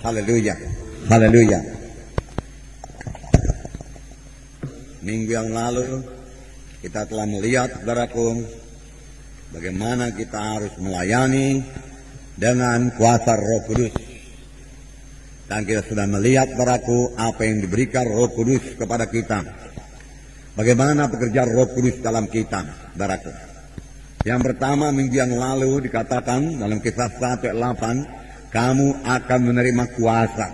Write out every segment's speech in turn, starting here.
Haleluya. Haleluya. Minggu yang lalu kita telah melihat, saudaraku, bagaimana kita harus melayani dengan kuasa Roh Kudus. Dan kita sudah melihat, saudaraku, apa yang diberikan Roh Kudus kepada kita. Bagaimana pekerjaan Roh Kudus dalam kita, saudaraku. Yang pertama, minggu yang lalu dikatakan dalam Kisah 1:8, kamu akan menerima kuasa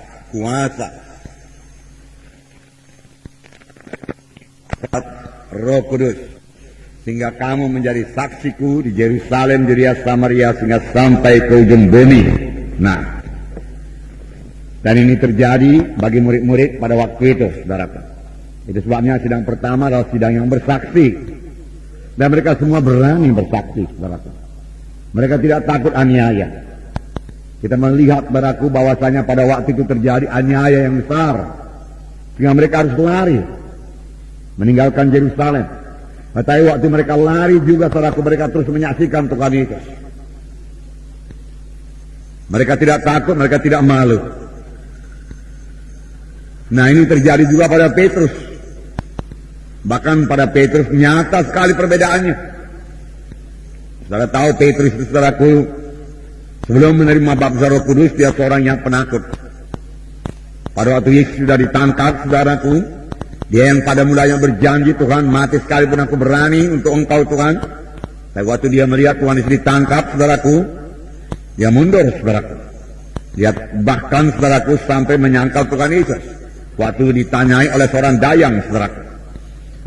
Roh Kudus, sehingga kamu menjadi saksiku di Yerusalem, Judea, Samaria, sehingga sampai ke ujung bumi. Nah, dan ini terjadi bagi murid-murid pada waktu itu, saudaraku. Itu sebabnya sidang pertama adalah sidang yang bersaksi, dan mereka semua berani bersaksi, saudaraku. Mereka tidak takut aniaya. Kita melihat, saudaraku, bahwasanya pada waktu itu terjadi aniaya yang besar, sehingga mereka harus lari meninggalkan Yerusalem. Tetapi waktu mereka lari juga, saudaraku, mereka terus menyaksikan Tuhan Yesus. Mereka tidak takut, mereka tidak malu. Nah, ini terjadi juga pada Petrus. Bahkan pada Petrus nyata sekali perbedaannya. Saudara tahu Petrus itu, saudaraku, sebelum menerima baptisan Roh Kudus, dia seorang yang penakut. Pada waktu Yesus sudah ditangkap, saudaraku, dia yang pada mulanya berjanji, Tuhan, mati sekalipun aku berani untuk Engkau, Tuhan. Tapi waktu dia melihat Tuhan Yesus ditangkap, saudaraku, dia mundur, saudaraku. Dia bahkan, saudaraku, sampai menyangkal Tuhan Yesus. Waktu ditanyai oleh seorang dayang, saudaraku,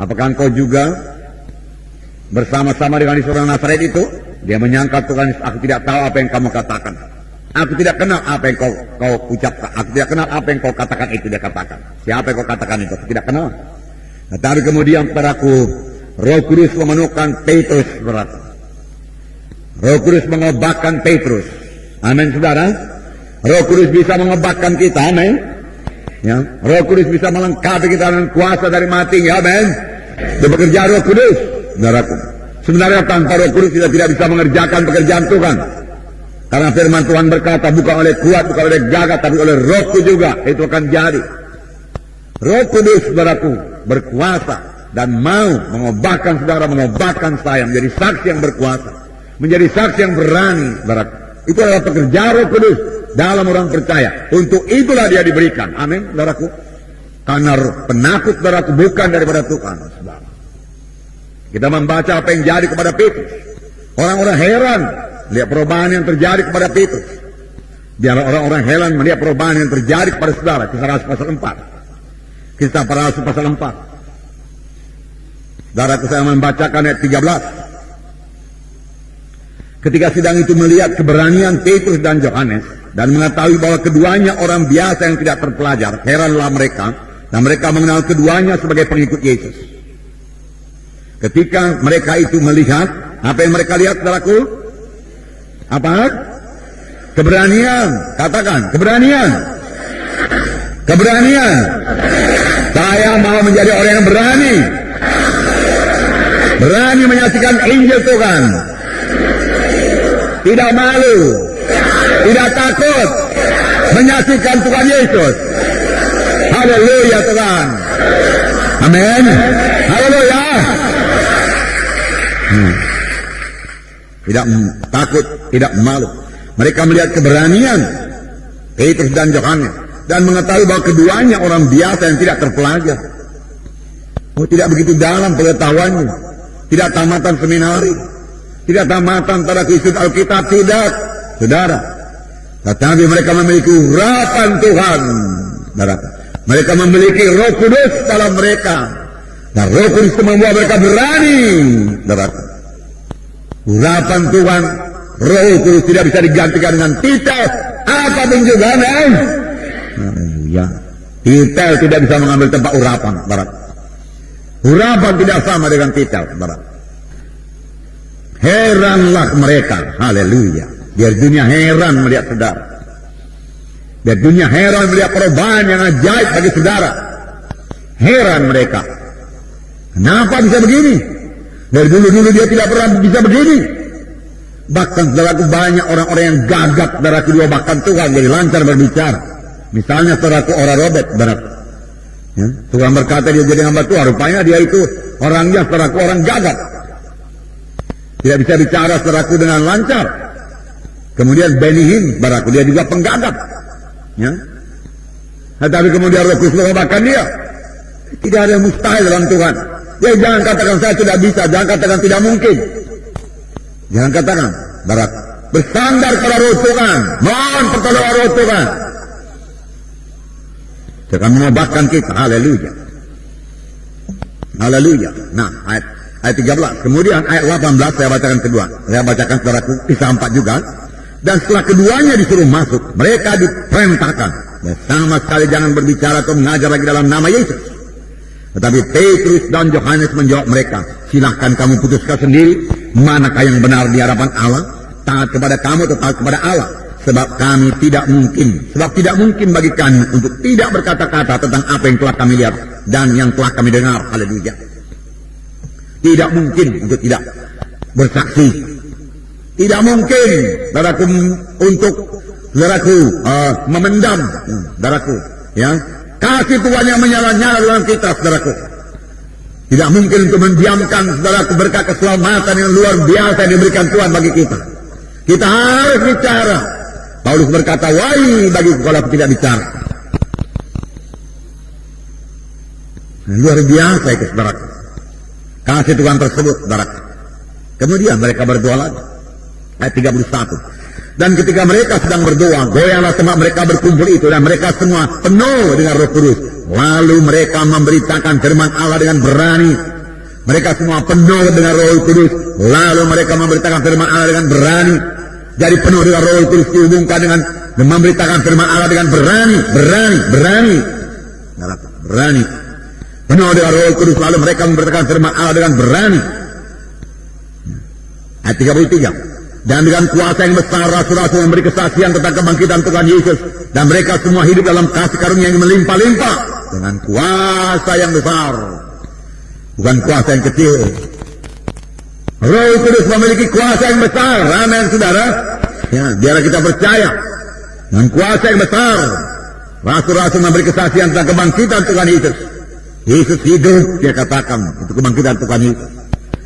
apakah engkau juga bersama-sama dengan seorang Nazaret itu? Dia menyangkal Tuhan Yesus, aku tidak tahu apa yang kamu katakan. Aku tidak kenal apa yang kau ucapkan. Aku tidak kenal apa yang kau katakan itu, dia katakan. Siapa yang kau katakan itu? Aku tidak kenal. Tetapi kemudian, saudaraku, Roh Kudus memenuhkan Petrus, saudaraku. Roh Kudus mengobatkan Petrus. Amin, saudara. Roh Kudus bisa mengobatkan kita, amin. Ya, Roh Kudus bisa melengkapi kita dengan kuasa dari mati, ya, amin. Itu bekerja Roh Kudus, saudaraku. Sebenarnya tanpa Roh Kudus kita tidak bisa mengerjakan pekerjaan Tuhan. Karena firman Tuhan berkata, bukan oleh kuat, bukan oleh gagah, tapi oleh Rohku juga itu akan jadi. Roh Kudus, saudaraku, berkuasa dan mau mengobatkan saudara, mengobatkan saya menjadi saksi yang berkuasa, menjadi saksi yang berani, saudaraku. Itu adalah pekerjaan Roh Kudus dalam orang percaya. Untuk itulah dia diberikan. Amin, saudaraku. Karena penakut, saudaraku, bukan daripada Tuhan, saudara. Kita membaca apa yang jadi kepada Petrus. Orang-orang heran melihat perubahan yang terjadi kepada Petrus. Biar orang-orang heran melihat perubahan yang terjadi kepada saudara. Kisah Rasul pasal 4. Kisah para Rasul pasal 4. Saudaraku, saya membacakan ayat 13. Ketika sidang itu melihat keberanian Petrus dan Yohanes dan mengetahui bahwa keduanya orang biasa yang tidak terpelajar, heranlah mereka, dan mereka mengenal keduanya sebagai pengikut Yesus. Ketika mereka itu melihat, apa yang mereka lihat, saudaraku? Apa? Keberanian. Katakan, keberanian. Keberanian. Saya mau menjadi orang yang berani. Berani menyaksikan Injil Tuhan. Tidak malu. Tidak takut. Menyaksikan Tuhan Yesus. Haleluya, Tuhan. Amin. Haleluya. Tidak takut, tidak malu. Mereka melihat keberanian Petrus dan Yohanes dan mengetahui bahwa keduanya orang biasa yang tidak terpelajar. Oh, tidak begitu dalam pengetahuannya, tidak tamatan seminari, tidak tamatan pada Kristus Alkitab, tidak, saudara. Tetapi mereka memiliki urapan Tuhan, saudara. Mereka memiliki Roh Kudus dalam mereka, dan Roh Kudus membuat mereka berani, saudara. Urapan Tuhan, Roh Kudus tidak bisa digantikan dengan titel apapun juga, amin. Ya, titel tidak bisa mengambil tempat urapan, saudara. Urapan tidak sama dengan titel, saudara. Heranlah mereka, haleluya. Biar dunia heran melihat saudara. Biar dunia heran melihat perubahan yang ajaib bagi saudara. Heran mereka. Kenapa bisa begini? Dari dulu-dulu dia tidak pernah bisa begini. Bahkan saudaraku, banyak orang-orang yang gagap, saudaraku, juga bahkan Tuhan jadi lancar berbicara. Misalnya saudaraku orang Robert, saudaraku. Ya, Tuhan berkata dia jadi hamba Tuhan, rupanya dia itu orangnya saudaraku orang gagap. Tidak bisa bicara saudaraku dengan lancar. Kemudian Benny Hinn, saudaraku, dia juga penggagap. Ya. Tetapi kemudian Roh Kudus mengubahkan dia. Tidak ada yang mustahil dalam Tuhan. Ya, jangan katakan saya tidak bisa, jangan katakan tidak mungkin. Jangan katakan, saudaraku, bersandar pada Roh Tuhan, mohon pertolongan Roh Tuhan. Dia akan mengubahkan kita, haleluya. Haleluya. Nah, ayat 13. Kemudian ayat 18 saya bacakan kedua. Saya bacakan saudaraku, kisah 4 juga. Dan setelah keduanya disuruh masuk, mereka diperintahkan. Dan sama sekali jangan berbicara atau mengajar lagi dalam nama Yesus. Tetapi Petrus dan Yohanes menjawab mereka, silahkan kamu putuskan sendiri, manakah yang benar di hadapan Allah, taat kepada kamu atau taat kepada Allah. Sebab tidak mungkin bagi kami untuk tidak berkata-kata tentang apa yang telah kami lihat dan yang telah kami dengar. Haleluya. Tidak mungkin untuk tidak bersaksi. Tidak mungkin, saudaraku, untuk saudaraku memendam, saudaraku, ya, kasih Tuhan yang menyala-nyala dalam kita, saudaraku. Tidak mungkin untuk mendiamkan, saudaraku, berkat keselamatan yang luar biasa yang diberikan Tuhan bagi kita. Kita harus bicara. Paulus berkata, wahai bagiku kalau aku tidak bicara. Luar biasa itu, saudaraku. Kasih Tuhan tersebut, saudaraku. Kemudian mereka berdoa lagi. Ayat 31. Dan ketika mereka sedang berdoa, goyahlah semak mereka berkumpul itu, dan mereka semua penuh dengan Roh Kudus. Lalu mereka memberitakan firman Allah dengan berani. Mereka semua penuh dengan Roh Kudus. Lalu mereka memberitakan firman Allah dengan berani. Jadi penuh dengan Roh Kudus dihubungkan dengan memberitakan firman Allah dengan berani. Penuh dengan Roh Kudus, lalu mereka memberitakan firman Allah dengan berani. Ayat 33. Dan dengan kuasa yang besar rasul-rasul memberi kesaksian tentang kebangkitan Tuhan Yesus, dan mereka semua hidup dalam kasih karunia yang melimpah-limpah dengan kuasa yang besar, bukan kuasa yang kecil. Roh Kudus memiliki kuasa yang besar, amin saudara. Ya, biar kita percaya dengan kuasa yang besar. Rasul-rasul memberi kesaksian tentang kebangkitan Tuhan Yesus. Yesus hidup, dia katakan, itu kebangkitan Tuhan Yesus.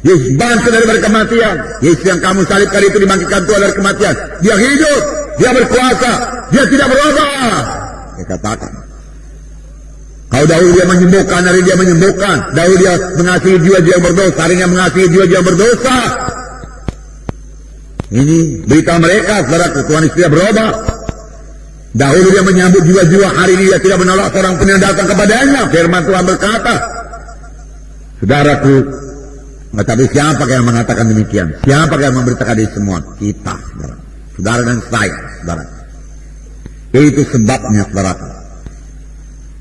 Yesus bangkit dari kematian. Yesus yang kamu salibkan itu dibangkitkan Tuhan dari kematian. Dia hidup, dia berkuasa, dia tidak berubah. Dia katakan. Kalau dahulu dia menyembuhkan, hari dia menyembuhkan. Dahulu dia mengasihi jiwa-jiwa yang berdosa, hari dia mengasihi jiwa-jiwa yang berdosa. Ini berita mereka, saudaraku, Tuhan Yesus tidak berubah. Dahulu dia menyambut jiwa-jiwa, hari ini dia tidak menolak seorang pun yang datang kepadanya. Firman Tuhan berkata, saudaraku, tapi siapa yang mengatakan demikian? Siapa yang memberitakan ini semua? Kita, saudara. Saudara dan saya, saudara. Itu sebabnya, saudara.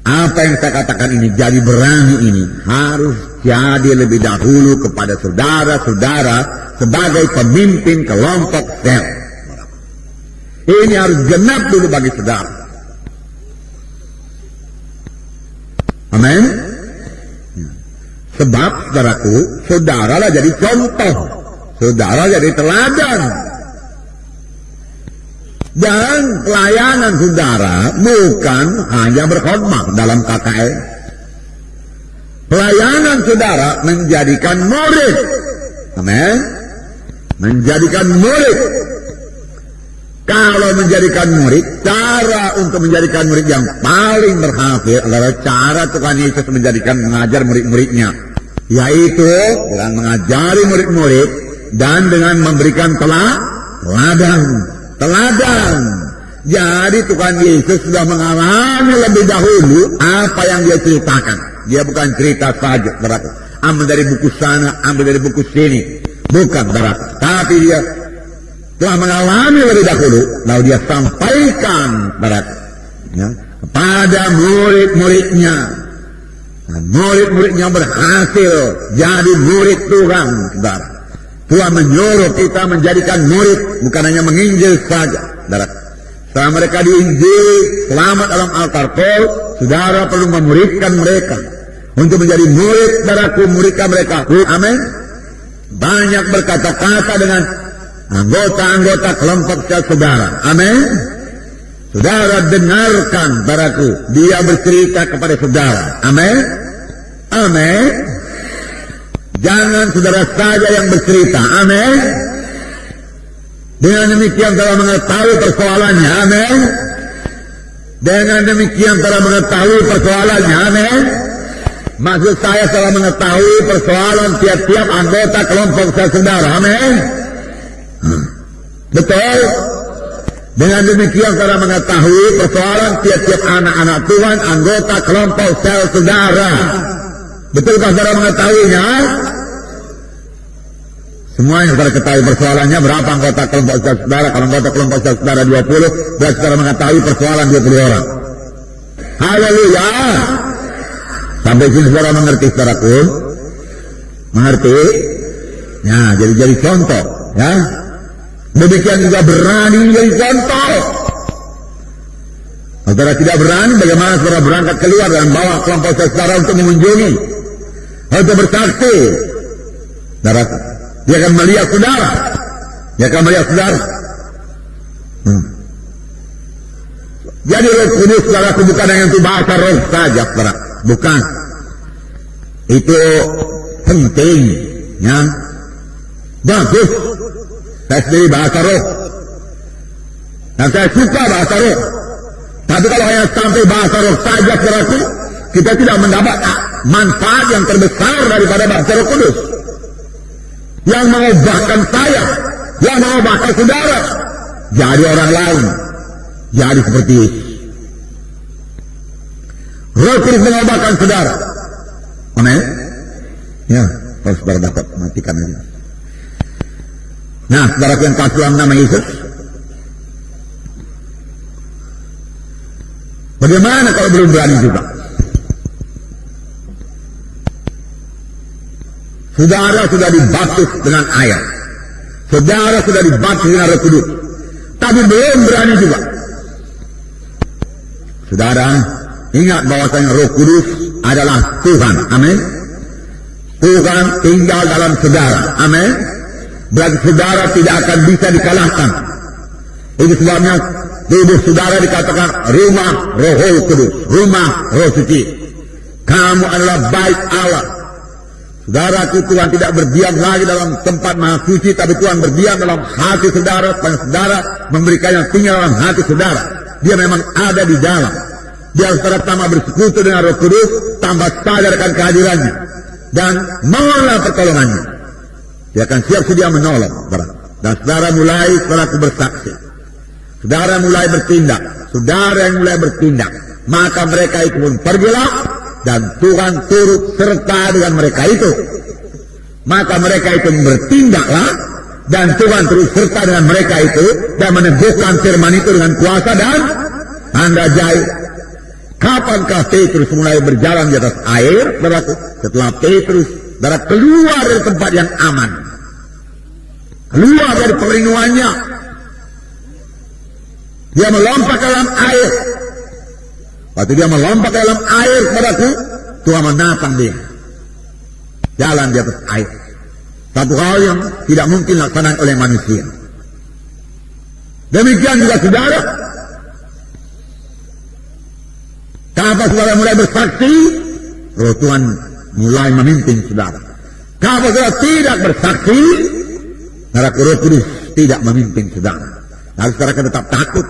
Apa yang saya katakan ini, jadi berani ini, harus jadi lebih dahulu kepada saudara-saudara sebagai pemimpin kelompok sel. Ini harus genap dulu bagi saudara. Amin. Sebab, saudaraku, saudaralah jadi contoh. Saudara jadi teladan. Dan pelayanan saudara bukan hanya berkhidmat dalam KKN. Pelayanan saudara menjadikan murid. Amin. Menjadikan murid. Kalau menjadikan murid, cara untuk menjadikan murid yang paling berhasil adalah cara Tuhan Yesus mengajar murid-muridnya. Yaitu dengan mengajari murid-murid dan dengan memberikan teladan. Jadi Tuhan Yesus sudah mengalami lebih dahulu apa yang dia ceritakan. Dia bukan cerita saja, saudara. Ambil dari buku sana, ambil dari buku sini. Bukan, saudara. Tapi dia telah mengalami lebih dahulu, lalu dia sampaikan ya, kepada murid-muridnya. Dan murid-muridnya berhasil jadi murid Tuhan, saudara. Tuhan menyuruh kita menjadikan murid, bukan hanya menginjil saja, saudara. Setelah mereka diinjil, selamat dalam altar Paul, saudara perlu memuridkan mereka. Untuk menjadi murid, saudaraku, muridkan mereka. Amin. Banyak berkata-kata dengan anggota-anggota kelompok saudara. Amin. Saudara dengarkan saudaraku, dia bercerita kepada saudara. Amin. Amin. Jangan saudara saja yang bercerita. Amin. Dengan demikian telah mengetahui persoalannya. Amin. Dengan demikian telah mengetahui persoalannya. Amin. Maksud saya telah mengetahui persoalan tiap-tiap anggota kelompok saudara. Amin. Betul. Dengan demikian telah mengetahui persoalan tiap-tiap anak-anak Tuhan anggota kelompok sel saudara. Betulkah saudara mengetahuinya? Semua yang saudara ketahui persoalannya, berapa anggota kelompok sel saudara? Kalau anggota kelompok sel saudara 20, berarti saudara mengetahui persoalan 20 orang. Haleluya. Sampai sini saudara mengerti saudaraku? Mengerti? Ya, jadi contoh, ya. Demikian juga berani menjadi contoh. Saudara tidak berani, bagaimana saudara berangkat keluar dan bawa kelompok saudara untuk mengunjungi, untuk bersaksi? Saudara, dia akan melihat saudara. Dia akan melihat saudara. Jadi Roh Kudus saudara bukan hanya untuk bahasa roh saja, saudara. Bukan. Itu penting, ya. Bagus. Saya sendiri bahasa roh. Dan saya suka bahasa roh. Tapi kalau hanya sampai bahasa roh saja saudaraku, kita tidak mendapat manfaat yang terbesar daripada bahasa Roh Kudus. Yang mengubahkan saya, yang mengubahkan saudara, jadi orang lain, jadi seperti Yesus. Roh Kudus mengubahkan saudara. Amin. Ya, kalau saudara dapat matikan aja. Nah, saudara yang kasih dalam nama Yesus. Bagaimana kalau belum berani juga? Saudara sudah dibaptis dengan air. Saudara sudah dibaptis dengan Roh Kudus. Tapi belum berani juga. Saudara, ingat bahwasanya Roh Kudus adalah Tuhan. Amin. Tuhan tinggal dalam saudara. Amin. Berarti saudara tidak akan bisa dikalahkan. Itu sebabnya tubuh saudara dikatakan rumah Roh Kudus, rumah Roh Suci. Kamu adalah bait Allah. Saudaraku, Tuhan tidak berdiam lagi dalam tempat maha suci, tapi Tuhan berdiam dalam hati saudara, supaya saudara memberikan yang tinggal dalam hati saudara. Dia memang ada di dalam. Dia saudara tambah bersekutu dengan Roh Kudus, tambah sadarkan kehadirannya, dan mohonlah pertolongannya. Dia akan siap sedia menolong. Dan saudara mulai, saudaraku bersaksi. Saudara mulai bertindak. Saudara yang mulai bertindak, maka mereka itu pun pergilah, dan Tuhan turut serta dengan mereka itu. Maka mereka itu bertindaklah, dan Tuhan turut serta dengan mereka itu, dan meneguhkan firman itu dengan kuasa dan tanda jahit. Kapankah Petrus mulai berjalan di atas air? Saudaraku, setelah Petrus saudara keluar dari tempat yang aman, keluar dari perlindungannya, dia melompat ke dalam air. Waktu dia melompat ke dalam air, saudaraku, Tuhan menatang dia jalan di atas air. Satu hal yang tidak mungkin dilaksanakan oleh manusia. Demikian juga saudara. Kapan saudara mulai bersaksi, Roh Tuhan mulai memimpin saudara. Kapan saudara tidak bersaksi, saudara, Roh Kudus tidak memimpin saudara. Lalu saudara tetap takut.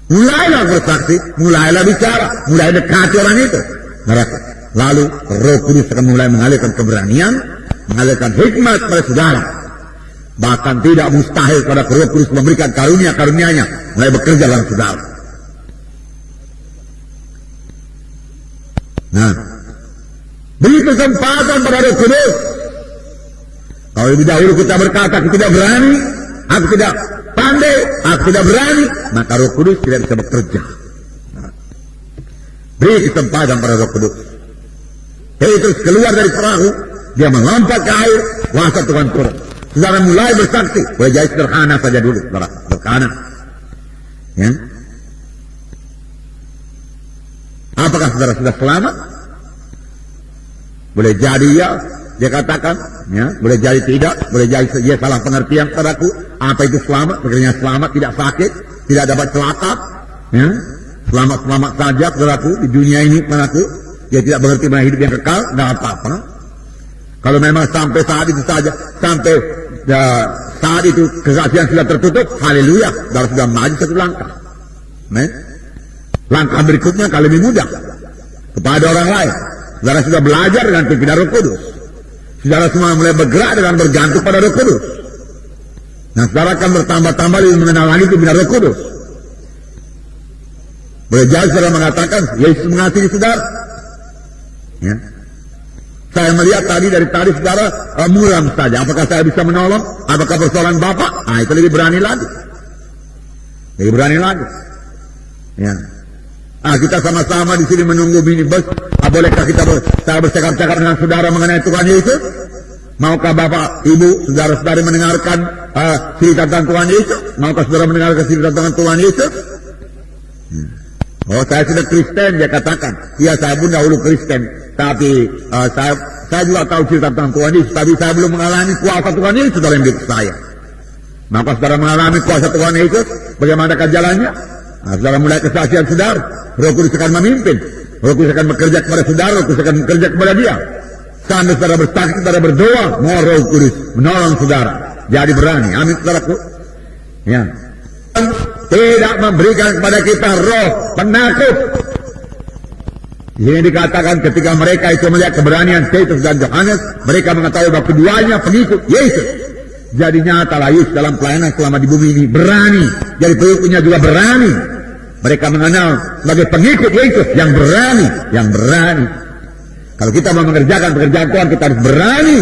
Mulailah bersaksi, mulailah bicara, mulai dekati orang itu. Lalu Roh Kudus akan mulai mengalirkan keberanian, mengalirkan hikmat pada saudara. Bahkan tidak mustahil pada Roh Kudus memberikan karunia-karunianya mulai bekerja dalam saudara. Nah, beri kesempatan pada Roh Kudus. Kalau lebih dahulu kita berkata aku tidak berani, aku tidak pandai, aku tidak berani, maka Roh Kudus tidak bisa bekerja. Nah, beri kesempatan pada Roh Kudus. Petrus keluar dari perahu, dia melompat ke air, kuasa Tuhan turun. Saudara mulai bersaksi, boleh jadi sederhana saja dulu, saudara, sederhana. Ya. Apakah saudara sudah selamat? Boleh jadi ya, dia katakan, ya, boleh jadi tidak, boleh jadi dia salah pengertian saudaraku. Apa itu selamat? Pengertiannya selamat, tidak sakit, tidak dapat celaka. Ya. Selamat-selamat saja, saudaraku, di dunia ini, saudaraku. Dia tidak mengerti mana hidup yang kekal, tidak apa-apa. Kalau memang sampai saat itu saja, sampai saat itu kesaksian sudah tertutup, haleluya, saudara sudah maju satu langkah. Langkah berikutnya kalau lebih mudah kepada orang lain. Saudara sudah belajar dengan pimpinan Roh Kudus. Saudara semua mulai bergerak dengan bergantung pada Roh Kudus. Nah, saudara akan bertambah-tambah lebih mengenal lagi pimpinan Roh Kudus. Boleh jadi saudara mengatakan Yesus mengasihi saudara. Ya. Saya melihat dari tadi saudara muram saja. Apakah saya bisa menolong? Apakah persoalan Bapak? Nah, itu lebih berani lagi. Lebih berani lagi. Ya. Kita sama-sama di sini menunggu minibus. Bolehkah saya bercakap-cakap dengan saudara mengenai Tuhan Yesus? Maukah Bapak, Ibu, saudara-saudari mendengarkan cerita tentang Tuhan Yesus? Maukah saudara mendengarkan cerita tentang Tuhan Yesus? Oh, saya sudah Kristen, dia katakan. Ya, saya pun dahulu Kristen. Tapi saya juga tahu cerita tentang Tuhan Yesus. Tapi saya belum mengalami kuasa Tuhan Yesus dalam hidup saya. Maka saudara mengalami kuasa Tuhan Yesus, bagaimanakah jalannya? Nah, saudara mulai kesaksian saudara, Roh Kudus akan memimpin. Roh Kudus akan bekerja kepada saudara, Roh Kudus akan bekerja kepada dia. Sambil saudara bersaksi, saudara berdoa, mau Roh Kudus menolong saudara. Jadi berani, amin saudaraku. Ya. Tidak memberikan kepada kita roh penakut. Ini dikatakan ketika mereka itu melihat keberanian Petrus dan Yohanes, mereka mengetahui bahwa keduanya pengikut Yesus. Jadi nyatalah Yesus dalam pelayanan selama di bumi ini berani. Jadi pengikutnya juga berani. Mereka mengenal sebagai pengikut Yesus yang berani, yang berani. Kalau kita mau mengerjakan pekerjaan Tuhan, kita harus berani.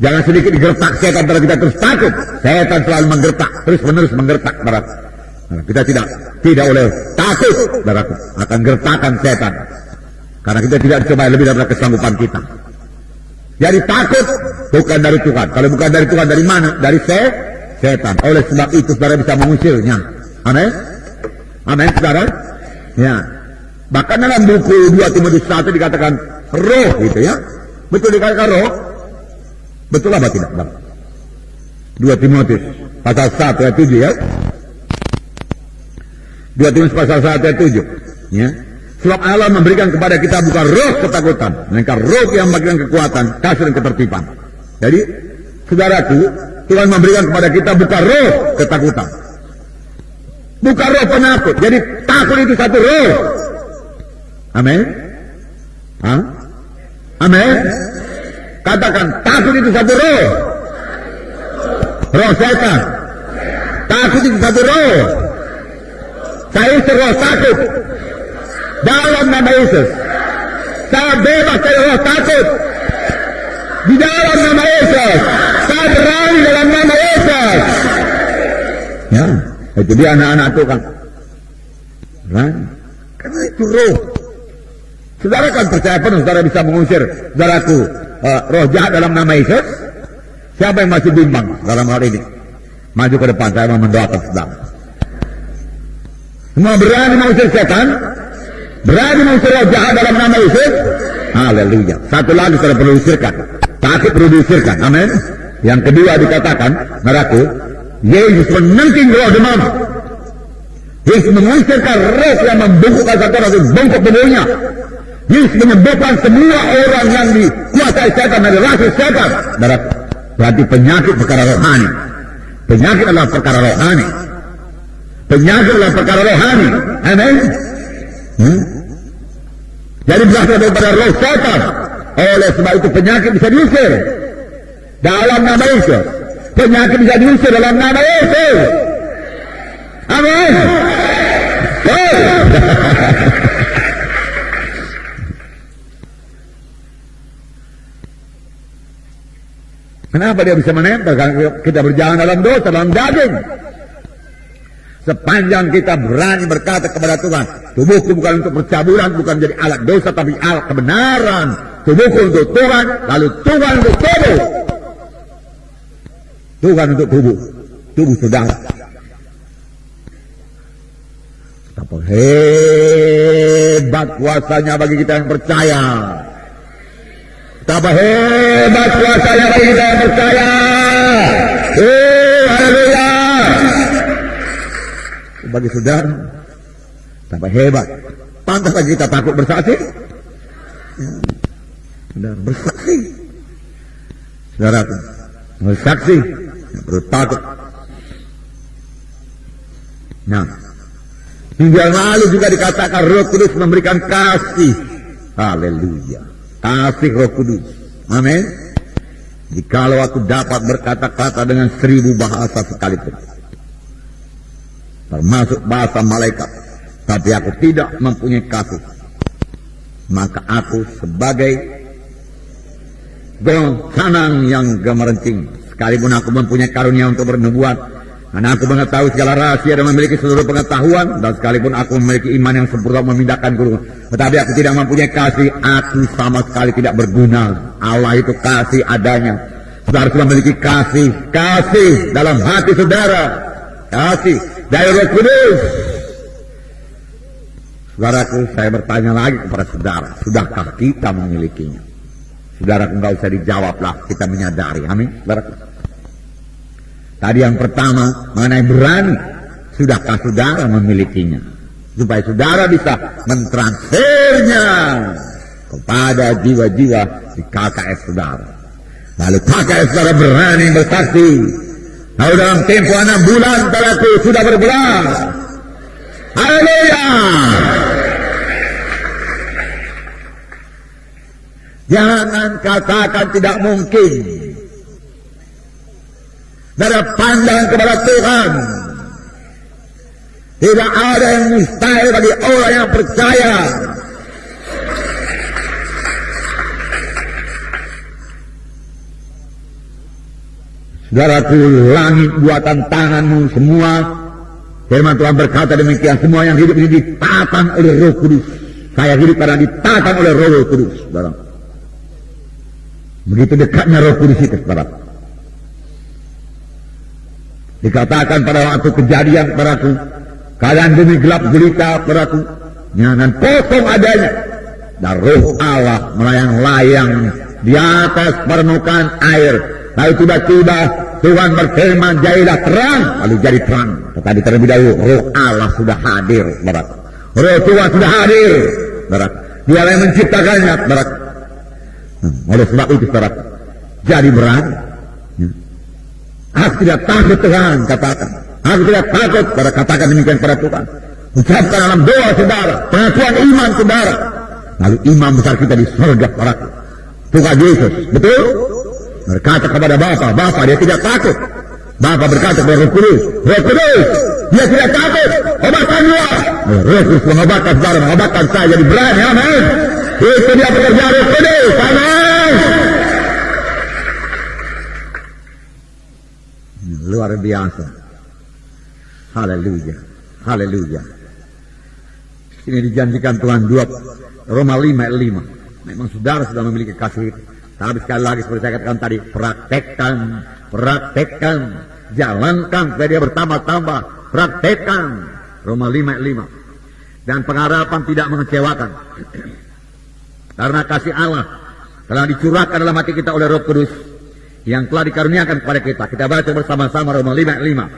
Jangan sedikit digertak setan, karena kita terus takut. Setan selalu menggertak, terus-menerus menggertak. Kita tidak boleh takut, saudaraku, akan gertakan setan. Karena kita tidak coba lebih daripada kesanggupan kita. Jadi takut bukan dari Tuhan. Kalau bukan dari Tuhan, dari mana? Dari setan. Oleh sebab itu saudara bisa mengusirnya. Amin. Amin, saudara. Ya. Bahkan dalam buku 2 Timotius 1 dikatakan roh, gitu ya. Betul dikatakan roh. Betul apa tidak, Bang? 2 Timotius pasal 1 ayat 7 ya. 2 Timotius pasal 1 ayat 7 ya. Sebab Allah memberikan kepada kita bukan roh ketakutan, melainkan roh yang memberikan kekuatan, kasih dan ketertiban. Jadi, saudaraku, Tuhan memberikan kepada kita bukan roh ketakutan, bukan roh penakut. Jadi takut itu satu roh. Amin. Amin. Katakan, takut itu satu roh. Roh setan. Takut itu satu roh. Saya roh takut. Dalam nama Yesus. Saya bebas dari roh takut. Di dalam nama Yesus. Saya berani dalam nama Yesus. Ya, itu dia anak-anak itu kan. Berani. Karena itu roh. Saudara kan percaya penuh, saudara bisa mengusir saudaraku roh jahat dalam nama Yesus. Siapa yang masih bimbang dalam hal ini? Maju ke depan, saya mau mendoakan saudara. Semua berani mengusir setan, berani mengusir roh jahat dalam nama Yesus. Haleluya. Satu lagi saudara perlu usirkan, takut perlu diusirkan. Amin. Yang kedua dikatakan, saudaraku, Yesus menangking roh demam. Yesus mengusirkan roh yang membungkukkan satu orang, bungkuk tubuhnya. Yesus menyembuhkan semua orang yang dikuasai setan dari rasa setan. Berarti penyakit perkara rohani. Penyakit adalah perkara rohani. Penyakit adalah perkara rohani. Amin. Jadi berasal daripada roh setan. Oleh sebab itu penyakit bisa diusir dalam nama Yesus. Penyakit bisa diusir dalam nama Yesus. Amin. Kenapa dia bisa menempel? Karena kita berjalan dalam dosa, dalam daging. Sepanjang kita berani berkata kepada Tuhan, tubuhku bukan untuk percabulan, bukan jadi alat dosa, tapi alat kebenaran. Tubuhku untuk Tuhan, lalu Tuhan untuk tubuh. Tuhan untuk tubuh saudara. Betapa hebat kuasanya bagi kita yang percaya. Betapa hebat kuasanya bagi kita yang percaya. Haleluya. bagi saudara. Tambah hebat. Pantas lagi kita takut bersaksi. Ya, saudara, bersaksi. Saudara, bersaksi. Ya, perlu takut. Nah, hingga lalu juga dikatakan Roh Kudus memberikan kasih. Haleluya. Kasih Roh Kudus. Amin. Jikalau aku dapat berkata-kata dengan 1000 bahasa sekalipun, termasuk bahasa malaikat, tapi aku tidak mempunyai kasih, maka aku sebagai gong canang yang gemerencing. Sekalipun aku mempunyai karunia untuk bernubuat, dan aku mengetahui segala rahasia dan memiliki seluruh pengetahuan, dan sekalipun aku memiliki iman yang sempurna memindahkan gunung, tetapi aku tidak mempunyai kasih, aku sama sekali tidak berguna. Allah itu kasih adanya. Saudara sudah memiliki kasih dalam hati saudara, kasih dari Roh Kudus. Saudaraku, saya bertanya lagi kepada saudara, sudahkah kita memilikinya? Saudaraku, enggak usah dijawablah, kita menyadari. Amin, saudaraku. Tadi yang pertama mengenai berani, sudahkah saudara memilikinya? Supaya saudara bisa mentransfernya kepada jiwa-jiwa di KKS saudara. Lalu KKS saudara berani bersaksi. Lalu dalam tempo 6 bulan saudaraku sudah berbelas. Haleluya. Jangan katakan tidak mungkin. Saudara pandang kepada Tuhan. Tidak ada yang mustahil bagi orang yang percaya. Saudaraku, langit buatan tanganmu semua. Firman Tuhan berkata demikian, semua yang hidup ini ditatang oleh Roh Kudus. Saya hidup karena ditatang oleh Roh Kudus, saudara. Begitu dekatnya Roh Kudus itu, saudara. Dikatakan pada waktu kejadian, saudaraku, keadaan bumi gelap gulita, saudaraku, jangan kosong adanya, dan Roh Allah melayang-layang di atas permukaan air. Lalu tiba-tiba Tuhan berfirman, jadilah terang, lalu jadi terang. Tetapi terlebih dahulu Roh Allah sudah hadir, saudaraku. Roh Tuhan sudah hadir, saudaraku. Dia yang menciptakannya, saudaraku. Oleh sebab itu, saudaraku, jadi berani. Aku tidak takut Tuhan, katakan. Aku tidak takut, saudara, katakan demikian kepada Tuhan. Ucapkan dalam doa saudara, pengakuan iman saudara. Lalu imam besar kita di surga, saudaraku, Tuhan Yesus, betul? Berkata kepada Bapa, dia tidak takut. Bapa berkata kepada Roh Kudus, dia tidak takut. Obatkan dia. Roh Kudus mengobatkan saudara, mengobatkan saya jadi berani. Amin. Itu dia pekerjaan Roh Kudus. Amin. Luar biasa. Haleluya. Haleluya. Ini dijanjikan Tuhan 2 Roma 5:5. Memang saudara sudah memiliki kasih itu. Tapi sekali lagi seperti saya katakan tadi, praktekkan, jalankan supaya dia bertambah-tambah, praktekkan. Roma 5:5. Dan pengharapan tidak mengecewakan. Karena kasih Allah telah dicurahkan dalam hati kita oleh Roh Kudus yang telah dikaruniakan kepada kita. Kita baca bersama-sama Roma 5:5.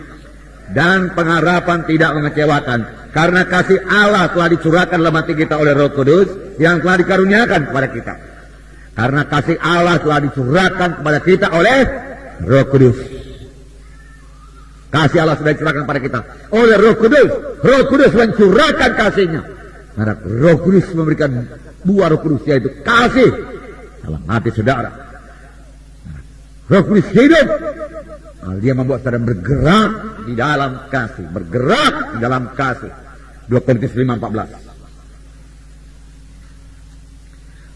Dan pengharapan tidak mengecewakan, karena kasih Allah telah dicurahkan dalam hati kita oleh Roh Kudus yang telah dikaruniakan kepada kita. Karena kasih Allah telah dicurahkan kepada kita oleh Roh Kudus. Kasih Allah sudah dicurahkan kepada kita oleh Roh Kudus. Roh Kudus mencurahkan kasihnya. Karena Roh Kudus memberikan buah Roh Kudus, yaitu kasih dalam hati saudara. Roh Kudus hidup. Dia membuat saudara bergerak di dalam kasih. Bergerak di dalam kasih. 2 Korintus 5:14.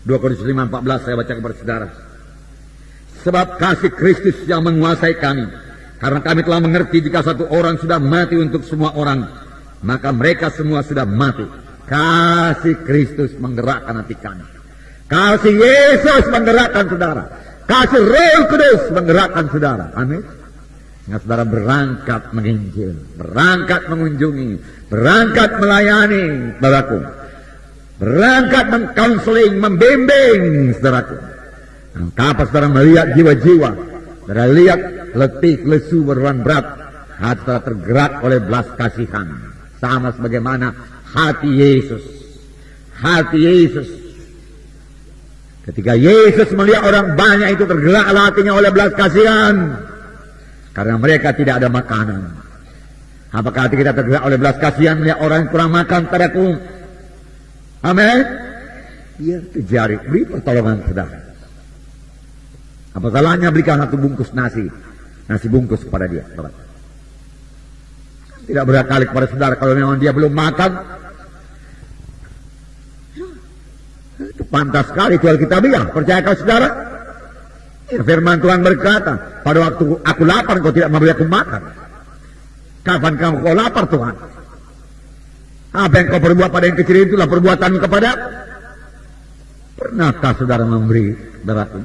2 Korintus 5:14 saya baca kepada saudara. Sebab kasih Kristus yang menguasai kami. Karena kami telah mengerti jika satu orang sudah mati untuk semua orang, maka mereka semua sudah mati. Kasih Kristus menggerakkan hati kami. Kasih Yesus menggerakkan saudara. Kasih Roh Kudus menggerakkan saudara. Amin. Sehingga saudara berangkat menginjil, berangkat mengunjungi, berangkat melayani, saudaraku. Berangkat mengkaunseling, membimbing, saudaraku. Kapan saudara melihat jiwa-jiwa, saudara lihat letih, lesu, beruan berat, hati saudara tergerak oleh belas kasihan. Sama sebagaimana hati Yesus. Hati Yesus. Ketika Yesus melihat orang banyak itu, tergerak hatinya oleh belas kasihan. Karena mereka tidak ada makanan. Apakah hati kita tergerak oleh belas kasihan melihat orang yang kurang makan padaku? Amin. Biar terjadi, beri pertolongan saudara. Apa salahnya berikan satu bungkus nasi bungkus kepada dia. Tidak berkali kepada saudara kalau memang dia belum makan. Itu pantas sekali itu Alkitabiah. Percaya kau saudara? Ya, firman Tuhan berkata, pada waktu aku lapar kau tidak memberi aku makan. Kapan kamu kau lapar Tuhan? Apa yang kau perbuat pada yang kecil itulah perbuatanmu kepada. Pernahkah saudara memberi saudaraku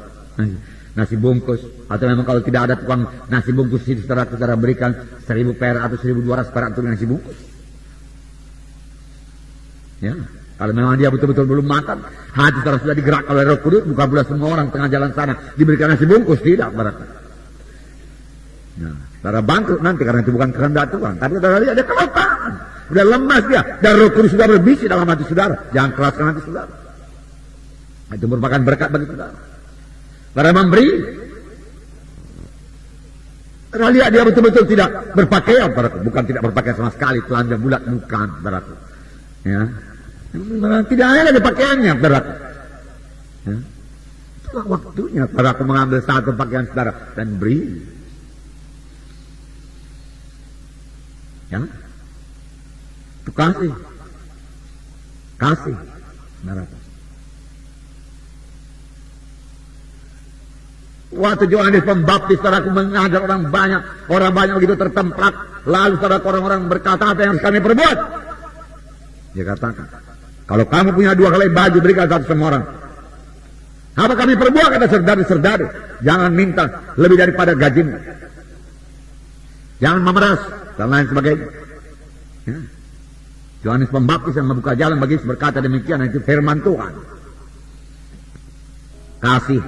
nasi bungkus? Atau memang kalau tidak ada tukang nasi bungkus itu saudara berikan 1.000 perak atau 1.200 perak untuk nasi bungkus? Ya. Kalau memang dia betul-betul belum makan, hati saudara sudah digerakkan oleh Roh Kudus, bukan pula semua orang tengah jalan sana diberikan nasi bungkus, tidak barangkali. Nah, saudara bangkrut nanti karena itu bukan kehendak Tuhan. Tapi saudara lihat dia kelelahan, sudah lemas dia, dan Roh Kudus sudah berbisik dalam hati saudara. Jangan keraskan hati saudara. Itu merupakan berkat bagi saudara. Saudara memberi, saudara lihat dia betul-betul tidak berpakaian, bukan tidak berpakaian sama sekali, telanjang bulat bukan, saudaraku. Ya. Tidak ada lagi pakaiannya, saudaraku. Ya. Itulah waktunya saudaraku mengambil satu pakaian saudara dan beri. Ya. Itu kasih, saudaraku. Waktu Yohanes Pembaptis saudaraku mengajar orang banyak begitu tertempat. Lalu saudaraku orang-orang berkata, apa yang harus kami perbuat? Dia katakan, kalau kamu punya 2 helai baju, berikan satu semua orang. Apa kami perbuat, kata serdadu-serdadu? Jangan minta lebih daripada gajimu. Jangan memeras, dan lain sebagainya. Ya. Yohanes Pembaptis yang membuka jalan bagi Yesus berkata demikian, itu firman Tuhan. Kasih